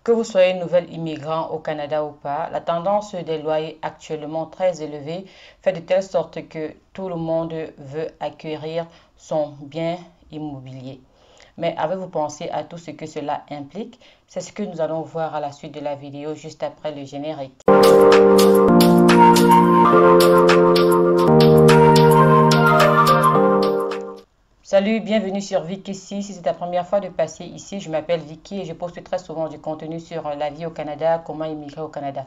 Que vous soyez nouvel immigrant au Canada ou pas, la tendance des loyers actuellement très élevés fait de telle sorte que tout le monde veut acquérir son bien immobilier. Mais avez-vous pensé à tout ce que cela implique? C'est ce que nous allons voir à la suite de la vidéo juste après le générique. Salut, bienvenue sur Vicky ici. Si c'est ta première fois de passer ici, je m'appelle Vicky et je poste très souvent du contenu sur la vie au Canada, comment immigrer au Canada.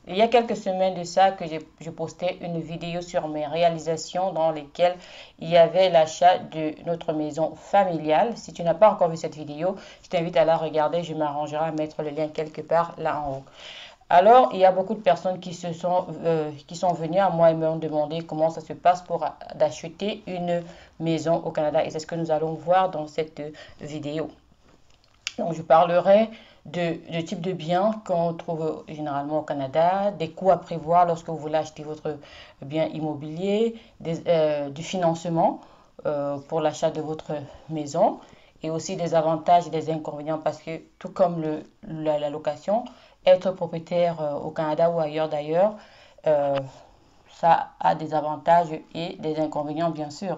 Il y a quelques semaines de ça que je postais une vidéo sur mes réalisations dans lesquelles il y avait l'achat de notre maison familiale. Si tu n'as pas encore vu cette vidéo, je t'invite à la regarder. Je m'arrangerai à mettre le lien quelque part là en haut. Alors, il y a beaucoup de personnes qui sont venues à moi et m'ont demandé comment ça se passe pour d'acheter une maison au Canada. Et c'est ce que nous allons voir dans cette vidéo. Donc, je parlerai de type de biens qu'on trouve généralement au Canada, des coûts à prévoir lorsque vous voulez acheter votre bien immobilier, du financement pour l'achat de votre maison et aussi des avantages et des inconvénients parce que tout comme la location, être propriétaire au Canada ou ailleurs d'ailleurs, ça a des avantages et des inconvénients bien sûr.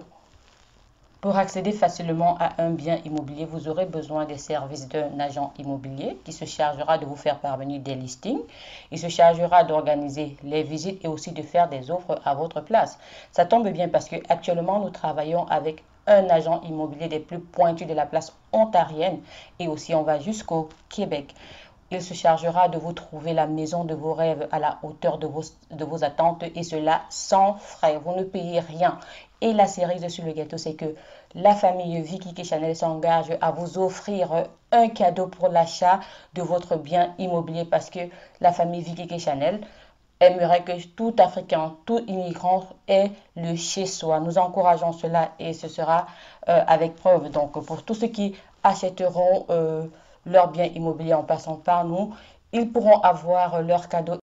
Pour accéder facilement à un bien immobilier, vous aurez besoin des services d'un agent immobilier qui se chargera de vous faire parvenir des listings. Il se chargera d'organiser les visites et aussi de faire des offres à votre place. Ça tombe bien parce que actuellement nous travaillons avec un agent immobilier des plus pointus de la place ontarienne et aussi on va jusqu'au Québec. Il se chargera de vous trouver la maison de vos rêves à la hauteur de vos attentes et cela sans frais. Vous ne payez rien. Et la cerise sur le gâteau, c'est que la famille Vicky Chanel s'engage à vous offrir un cadeau pour l'achat de votre bien immobilier parce que la famille Vicky Chanel aimerait que tout Africain, tout immigrant ait le chez-soi. Nous encourageons cela et ce sera avec preuve. Donc pour tous ceux qui achèteront leur bien immobilier en passant par nous, ils pourront avoir leur cadeau.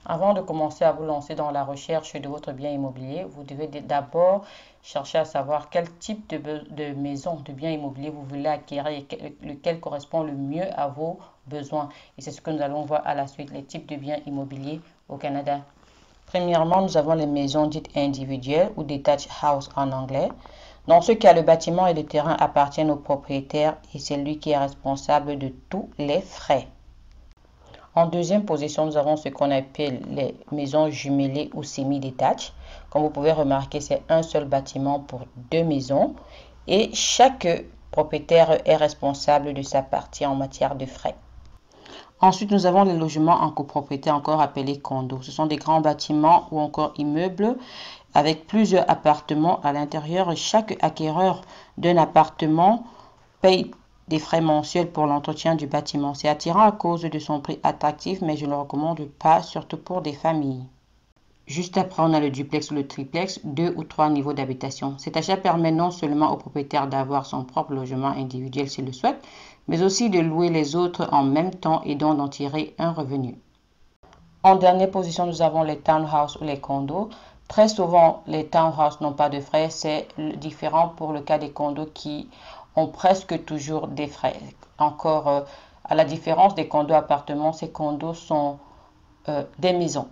Avant de commencer à vous lancer dans la recherche de votre bien immobilier, vous devez d'abord chercher à savoir quel type de maison, de bien immobilier vous voulez acquérir et lequel correspond le mieux à vos besoins. Et c'est ce que nous allons voir à la suite, les types de biens immobiliers au Canada. Premièrement, nous avons les maisons dites individuelles ou detached house en anglais. Dans ce cas, le bâtiment et le terrain appartiennent au propriétaire et c'est lui qui est responsable de tous les frais. En deuxième position, nous avons ce qu'on appelle les maisons jumelées ou semi-détachées. Comme vous pouvez remarquer, c'est un seul bâtiment pour deux maisons et chaque propriétaire est responsable de sa partie en matière de frais. Ensuite, nous avons les logements en copropriété, encore appelés condos. Ce sont des grands bâtiments ou encore immeubles avec plusieurs appartements à l'intérieur. Chaque acquéreur d'un appartement paye des frais mensuels pour l'entretien du bâtiment. C'est attirant à cause de son prix attractif, mais je ne le recommande pas, surtout pour des familles. Juste après, on a le duplex ou le triplex, 2 ou 3 niveaux d'habitation. Cet achat permet non seulement au propriétaire d'avoir son propre logement individuel s'il le souhaite, mais aussi de louer les autres en même temps et donc d'en tirer un revenu. En dernière position, nous avons les townhouses ou les condos. Très souvent, les townhouses n'ont pas de frais. C'est différent pour le cas des condos qui ont presque toujours des frais. Encore, à la différence des condos appartements, ces condos sont des maisons.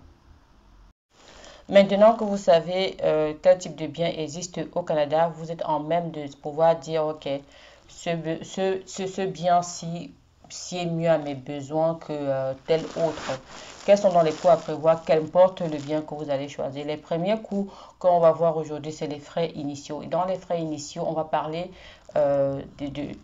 Maintenant que vous savez quel type de bien existe au Canada, vous êtes en même de pouvoir dire, ok, ce bien-ci est mieux à mes besoins que tel autre. Quels sont dans les coûts à prévoir, qu'importe le bien que vous allez choisir. Les premiers coûts qu'on va voir aujourd'hui, c'est les frais initiaux. Et dans les frais initiaux, on va parler de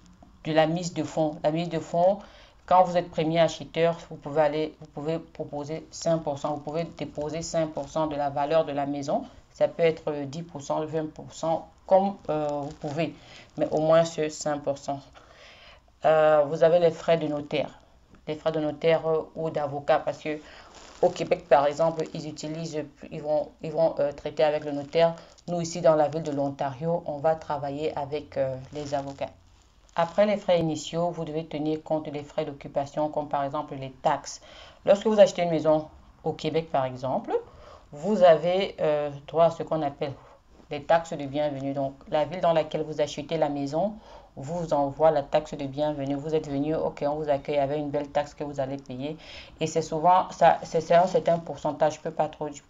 la mise de fonds. La mise de fonds, quand vous êtes premier acheteur, vous pouvez proposer 5%. Vous pouvez déposer 5% de la valeur de la maison. Ça peut être 10%, 20%, comme vous pouvez, mais au moins ce 5%. Vous avez les frais de notaire. Les frais de notaire ou d'avocat, parce que au Québec, par exemple, ils vont traiter avec le notaire. Nous, ici, dans la ville de l'Ontario, on va travailler avec les avocats. Après les frais initiaux, vous devez tenir compte des frais d'occupation, comme par exemple les taxes. Lorsque vous achetez une maison au Québec, par exemple, vous avez droit à ce qu'on appelle les taxes de bienvenue. Donc, la ville dans laquelle vous achetez la maison vous envoie la taxe de bienvenue. Vous êtes venu, ok, on vous accueille avec une belle taxe que vous allez payer. Et c'est souvent, c'est un certain pourcentage, je peux pas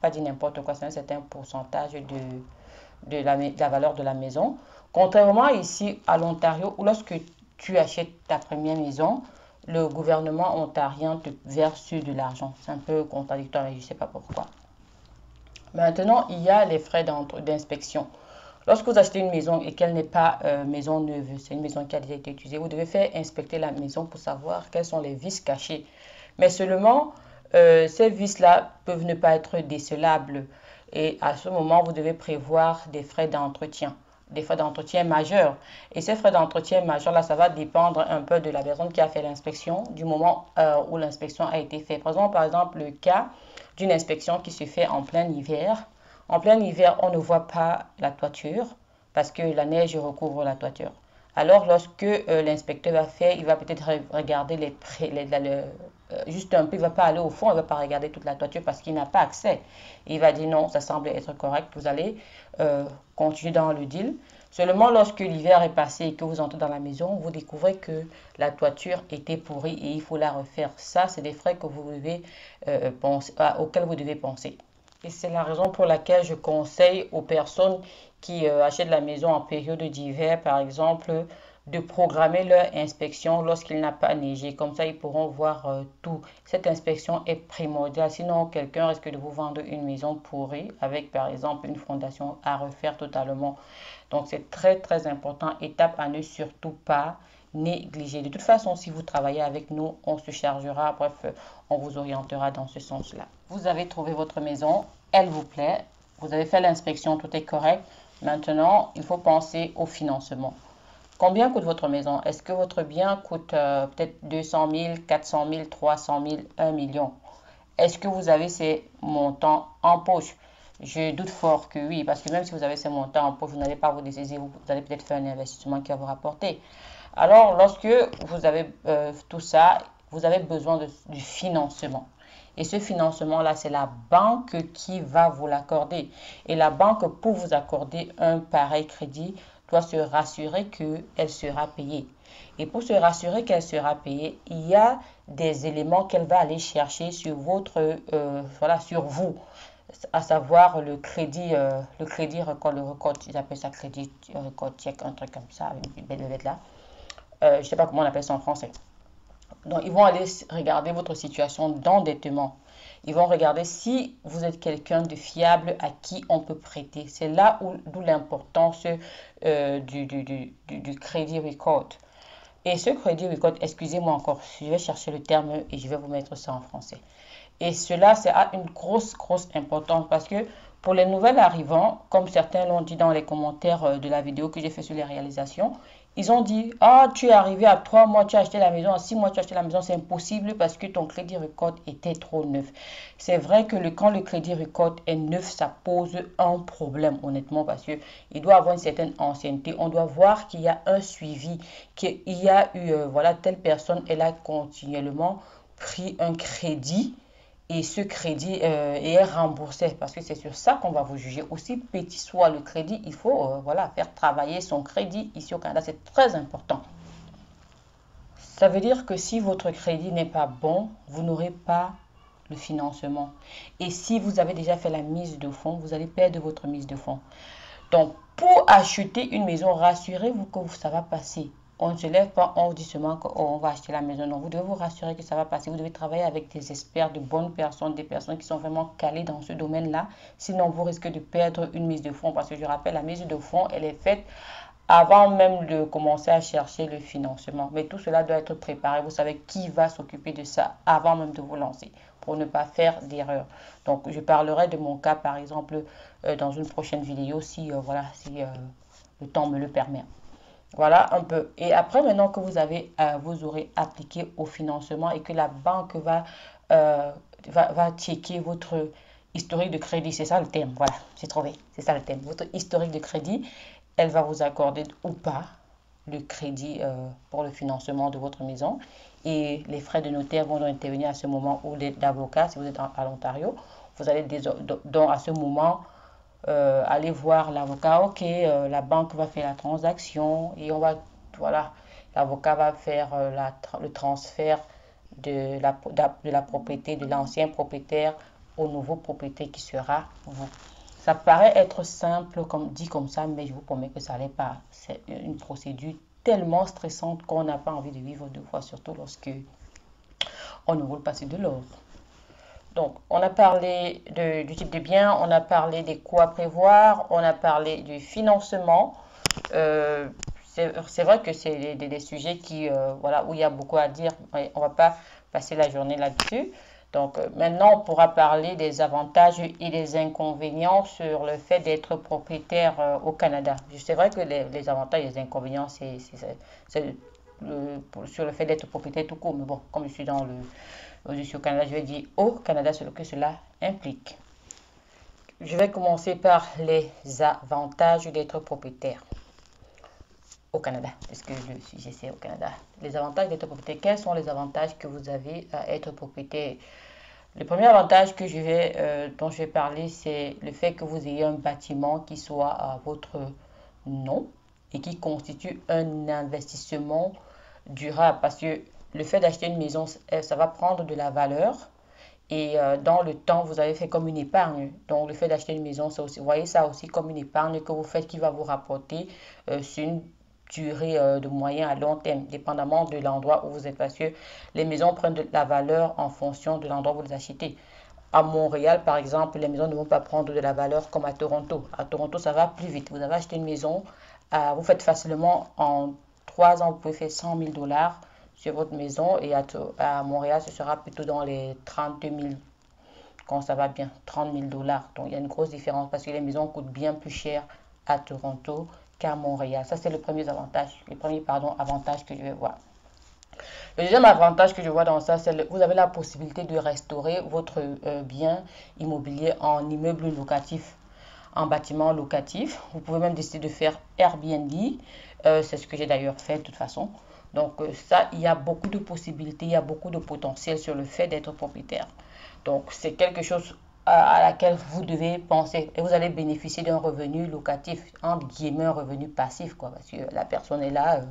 dire n'importe quoi, c'est un certain pourcentage de la valeur de la maison. Contrairement ici à l'Ontario, où lorsque tu achètes ta première maison, le gouvernement ontarien te verse de l'argent. C'est un peu contradictoire, mais je ne sais pas pourquoi. Maintenant, il y a les frais d'inspection. Lorsque vous achetez une maison et qu'elle n'est pas maison neuve, c'est une maison qui a déjà été utilisée, vous devez faire inspecter la maison pour savoir quels sont les vices cachés. Mais seulement, ces vices-là peuvent ne pas être décelables. Et à ce moment, vous devez prévoir des frais d'entretien majeurs. Et ces frais d'entretien majeurs, là, ça va dépendre un peu de la personne qui a fait l'inspection, du moment où l'inspection a été faite. Prenons par exemple le cas d'une inspection qui se fait en plein hiver. En plein hiver, on ne voit pas la toiture parce que la neige recouvre la toiture. Alors, lorsque l'inspecteur va faire, il va peut-être regarder juste un peu, il ne va pas aller au fond, il ne va pas regarder toute la toiture parce qu'il n'a pas accès. Il va dire non, ça semble être correct, vous allez continuer dans le deal. Seulement lorsque l'hiver est passé et que vous entrez dans la maison, vous découvrez que la toiture était pourrie et il faut la refaire. Ça, c'est des frais que vous devez auxquels vous devez penser. Et c'est la raison pour laquelle je conseille aux personnes qui achètent la maison en période d'hiver, par exemple, de programmer leur inspection lorsqu'il n'a pas neigé. Comme ça, ils pourront voir tout. Cette inspection est primordiale. Sinon, quelqu'un risque de vous vendre une maison pourrie avec, par exemple, une fondation à refaire totalement. Donc, c'est très, très important. Étape à ne surtout pas négliger. De toute façon, si vous travaillez avec nous, on se chargera. Bref, on vous orientera dans ce sens-là. Vous avez trouvé votre maison, elle vous plaît. Vous avez fait l'inspection, tout est correct. Maintenant, il faut penser au financement. Combien coûte votre maison? Est-ce que votre bien coûte peut-être 200 000, 400 000, 300 000, 1 million? Est-ce que vous avez ces montants en poche? Je doute fort que oui, parce que même si vous avez ces montants en poche, vous n'allez pas vous dessaisir, vous allez peut-être faire un investissement qui va vous rapporter. Alors, lorsque vous avez tout ça, vous avez besoin du financement. Et ce financement-là, c'est la banque qui va vous l'accorder. Et la banque, pour vous accorder un pareil crédit, doit se rassurer qu'elle sera payée. Et pour se rassurer qu'elle sera payée, il y a des éléments qu'elle va aller chercher sur sur vous, à savoir le crédit record, ils appellent ça crédit record check, un truc comme ça, avec une belle lettre là. Je ne sais pas comment on appelle ça en français. Donc, ils vont aller regarder votre situation d'endettement. Ils vont regarder si vous êtes quelqu'un de fiable à qui on peut prêter. C'est là d'où l'importance du crédit record. Et ce crédit record, excusez-moi encore, je vais chercher le terme et je vais vous mettre ça en français. Et cela, c'est à une grosse, grosse importance parce que pour les nouvelles arrivants, comme certains l'ont dit dans les commentaires de la vidéo que j'ai fait sur les réalisations, ils ont dit, ah, tu es arrivé à 3 mois, tu as acheté la maison, à 6 mois, tu as acheté la maison, c'est impossible parce que ton crédit record était trop neuf. C'est vrai que quand le crédit record est neuf, ça pose un problème, honnêtement, parce qu'il doit avoir une certaine ancienneté. On doit voir qu'il y a un suivi, qu'il y a eu, telle personne, elle a continuellement pris un crédit et ce crédit est remboursé parce que c'est sur ça qu'on va vous juger. Aussi petit soit le crédit, il faut faire travailler son crédit ici au Canada, c'est très important. Ça veut dire que si votre crédit n'est pas bon, vous n'aurez pas le financement. Et si vous avez déjà fait la mise de fonds, vous allez perdre votre mise de fonds. Donc, pour acheter une maison, rassurez-vous que ça va passer. On ne se lève pas, on dit seulement qu'on va acheter la maison. Non, vous devez vous rassurer que ça va passer. Vous devez travailler avec des experts, de bonnes personnes, des personnes qui sont vraiment calées dans ce domaine-là. Sinon, vous risquez de perdre une mise de fonds. Parce que je rappelle, la mise de fonds, elle est faite avant même de commencer à chercher le financement. Mais tout cela doit être préparé. Vous savez qui va s'occuper de ça avant même de vous lancer pour ne pas faire d'erreur. Donc, je parlerai de mon cas, par exemple, dans une prochaine vidéo si le temps me le permet. Voilà un peu. Et après, maintenant que vous aurez appliqué au financement et que la banque va checker votre historique de crédit, c'est ça le terme, voilà, j'ai trouvé, c'est ça le terme. Votre historique de crédit, elle va vous accorder ou pas le crédit pour le financement de votre maison. Et les frais de notaire vont donc intervenir à ce moment, ou d'avocat si vous êtes à l'Ontario. Vous allez donc à ce moment aller voir l'avocat, ok, la banque va faire la transaction et on va voilà, l'avocat va faire le transfert de la propriété de l'ancien propriétaire au nouveau propriétaire qui sera vous. Ça paraît être simple comme dit comme ça, mais je vous promets que ça n'est pas. C'est une procédure tellement stressante qu'on n'a pas envie de vivre deux fois, surtout lorsque on ne roule pas sur de l'or. Donc, on a parlé du type de bien, on a parlé des coûts à prévoir, on a parlé du financement. C'est vrai que c'est des sujets qui, voilà, où il y a beaucoup à dire. On ne va pas passer la journée là-dessus. Donc, maintenant, on pourra parler des avantages et des inconvénients sur le fait d'être propriétaire au Canada. C'est vrai que les avantages et les inconvénients, c'est sur le fait d'être propriétaire tout court. Mais bon, comme je suis je suis au Canada, je vais dire au Canada ce que cela implique. Je vais commencer par les avantages d'être propriétaire au Canada, puisque le sujet c'est au Canada. Les avantages d'être propriétaire, quels sont les avantages que vous avez à être propriétaire? Le premier avantage dont je vais parler, c'est le fait que vous ayez un bâtiment qui soit à votre nom et qui constitue un investissement durable, parce que le fait d'acheter une maison, ça va prendre de la valeur et dans le temps, vous avez fait comme une épargne. Donc, le fait d'acheter une maison, c'est aussi, vous voyez ça aussi comme une épargne que vous faites qui va vous rapporter sur une durée de moyen à long terme, dépendamment de l'endroit où vous êtes. Parce que les maisons prennent de la valeur en fonction de l'endroit où vous les achetez. À Montréal, par exemple, les maisons ne vont pas prendre de la valeur comme à Toronto. À Toronto, ça va plus vite. Vous avez acheté une maison, vous faites facilement en 3 ans, vous pouvez faire 100 000 $ sur votre maison. Et à Montréal, ce sera plutôt dans les 30 000, quand ça va bien, 30 000 $. Donc, il y a une grosse différence parce que les maisons coûtent bien plus cher à Toronto qu'à Montréal. Ça, c'est le premier avantage que je vais voir. Le deuxième avantage que je vois dans ça, c'est que vous avez la possibilité de restaurer votre bien immobilier en immeuble locatif, en bâtiment locatif. Vous pouvez même décider de faire Airbnb. C'est ce que j'ai d'ailleurs fait de toute façon. Donc ça, il y a beaucoup de possibilités, il y a beaucoup de potentiel sur le fait d'être propriétaire. Donc c'est quelque chose à laquelle vous devez penser et vous allez bénéficier d'un revenu locatif, entre guillemets un revenu passif, quoi, parce que la personne est là,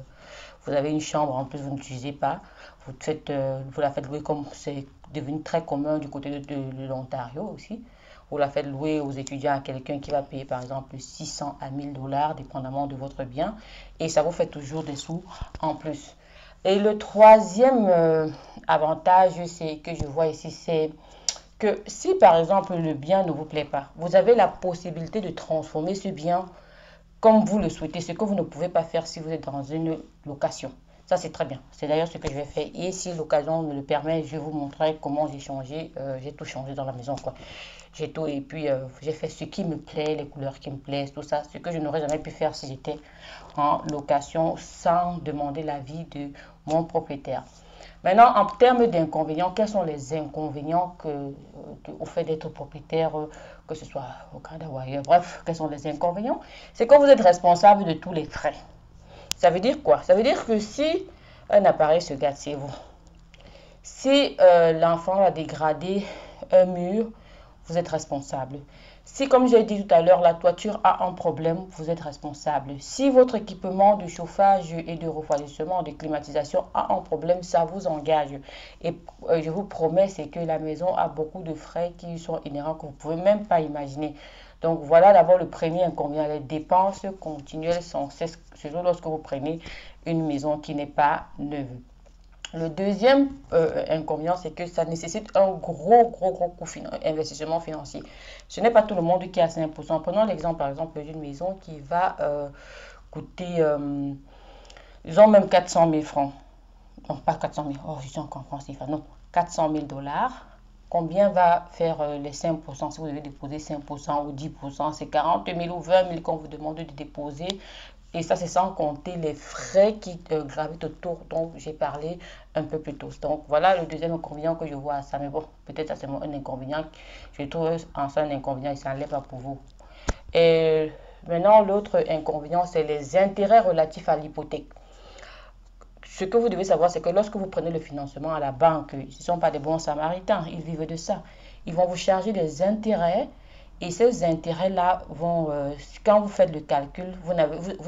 vous avez une chambre, en plus vous n'utilisez pas, vous la faites louer comme c'est devenu très commun du côté de l'Ontario aussi. Vous la faites louer aux étudiants à quelqu'un qui va payer par exemple 600 à 1000 $, dépendamment de votre bien, et ça vous fait toujours des sous en plus. Et le troisième avantage que je vois ici, c'est que si par exemple le bien ne vous plaît pas, vous avez la possibilité de transformer ce bien comme vous le souhaitez, ce que vous ne pouvez pas faire si vous êtes dans une location. Ça, c'est très bien. C'est d'ailleurs ce que je vais faire. Et si l'occasion me le permet, je vais vous montrer comment j'ai changé. J'ai tout changé dans la maison, quoi. J'ai tout et puis j'ai fait ce qui me plaît, les couleurs qui me plaisent, tout ça. Ce que je n'aurais jamais pu faire si j'étais en location sans demander l'avis de mon propriétaire. Maintenant, en termes d'inconvénients, quels sont les inconvénients au fait d'être propriétaire, que ce soit au Canada ou ailleurs? Bref, quels sont les inconvénients? C'est que vous êtes responsable de tous les frais. Ça veut dire quoi? Ça veut dire que si un appareil se gâte, c'est vous. Si l'enfant a dégradé un mur, vous êtes responsable. Si, comme j'ai dit tout à l'heure, la toiture a un problème, vous êtes responsable. Si votre équipement de chauffage et de refroidissement, de climatisation a un problème, ça vous engage. Et je vous promets, c'est que la maison a beaucoup de frais qui sont inhérents que vous ne pouvez même pas imaginer. Donc voilà d'abord le premier inconvénient. Les dépenses continuelles sont surtout lorsque vous prenez une maison qui n'est pas neuve. Le deuxième inconvénient, c'est que ça nécessite un gros investissement financier. Ce n'est pas tout le monde qui a 5%. Prenons l'exemple, par exemple, d'une maison qui va coûter, disons même 400 000 francs. Non, pas 400 000, oh, je suis encore en francs, non, 400 000 $. Combien va faire les 5%? Si vous devez déposer 5% ou 10%, c'est 40 000 ou 20 000 qu'on vous demande de déposer. Et ça, c'est sans compter les frais qui gravitent autour dont j'ai parlé un peu plus tôt. Donc, voilà le deuxième inconvénient que je vois à ça. Mais bon, peut-être c'est un inconvénient. Je trouve en ça un inconvénient et ça n'enlève pas pour vous. Et maintenant, l'autre inconvénient, c'est les intérêts relatifs à l'hypothèque. Ce que vous devez savoir, c'est que lorsque vous prenez le financement à la banque, ce ne sont pas des bons samaritains, ils vivent de ça. Ils vont vous charger des intérêts et ces intérêts-là vont, quand vous faites le calcul, vous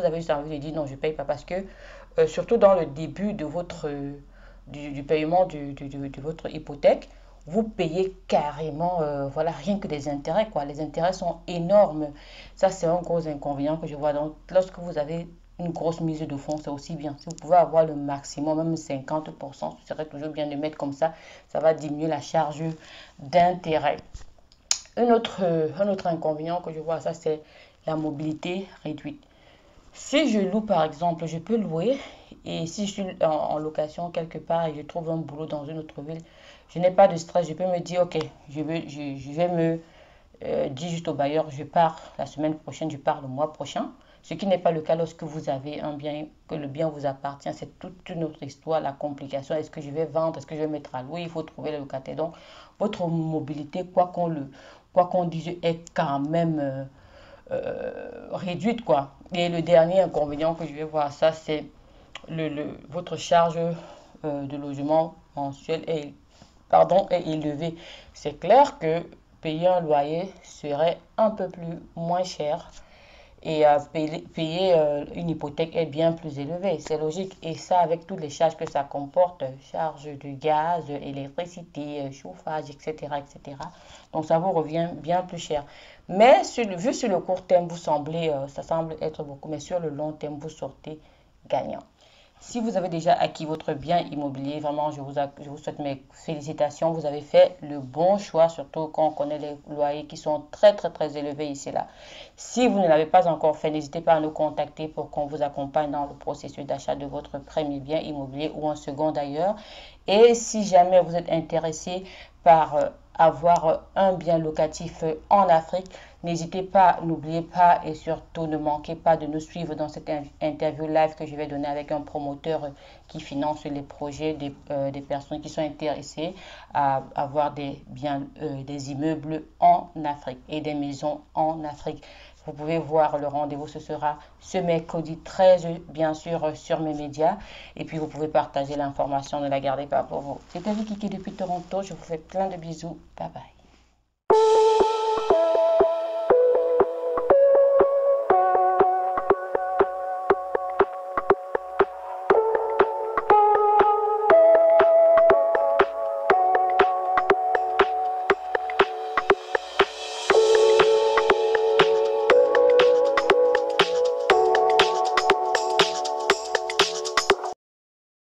avez juste envie de dire non, je ne paye pas parce que surtout dans le début de du paiement de votre hypothèque, vous payez carrément, voilà, rien que des intérêts, quoi. Les intérêts sont énormes. Ça, c'est un gros inconvénient que je vois. Donc, lorsque vous avez une grosse mise de fonds, c'est aussi bien. Si vous pouvez avoir le maximum, même 50%, ce serait toujours bien de mettre comme ça va diminuer la charge d'intérêt. Un autre inconvénient que je vois, ça, c'est la mobilité réduite. Si je loue, par exemple, je peux louer et si je suis en location quelque part et je trouve un boulot dans une autre ville, je n'ai pas de stress. Je peux me dire, ok, je vais me dire juste au bailleur, je pars la semaine prochaine, je pars le mois prochain. Ce qui n'est pas le cas lorsque vous avez un bien, que le bien vous appartient. C'est toute une autre histoire, la complication. Est-ce que je vais vendre? Est-ce que je vais mettre à louer? Il faut trouver le locataire. Donc, votre mobilité, quoi qu'on dise, est quand même réduite, quoi. Et le dernier inconvénient que je vais voir, ça, c'est votre charge de logement mensuel est élevée. C'est clair que payer un loyer serait un peu plus moins cher et payer une hypothèque est bien plus élevé. C'est logique. Et ça, avec toutes les charges que ça comporte, charges de gaz, électricité, chauffage, etc., etc. Donc, ça vous revient bien plus cher. Mais vu sur le court terme, ça semble être beaucoup, mais sur le long terme, vous sortez gagnant. Si vous avez déjà acquis votre bien immobilier, vraiment, je vous souhaite mes félicitations. Vous avez fait le bon choix, surtout quand on connaît les loyers qui sont très, très, très élevés ici là. Si vous ne l'avez pas encore fait, n'hésitez pas à nous contacter pour qu'on vous accompagne dans le processus d'achat de votre premier bien immobilier ou un second d'ailleurs. Et si jamais vous êtes intéressé par avoir un bien locatif en Afrique, n'hésitez pas, n'oubliez pas et surtout ne manquez pas de nous suivre dans cette interview live que je vais donner avec un promoteur qui finance les projets des personnes qui sont intéressées à avoir des biens, des immeubles en Afrique et des maisons en Afrique. Vous pouvez voir le rendez-vous, ce sera ce mercredi 13, bien sûr, sur mes médias. Et puis, vous pouvez partager l'information, ne la gardez pas pour vous. C'était Vicky depuis Toronto. Je vous fais plein de bisous. Bye bye.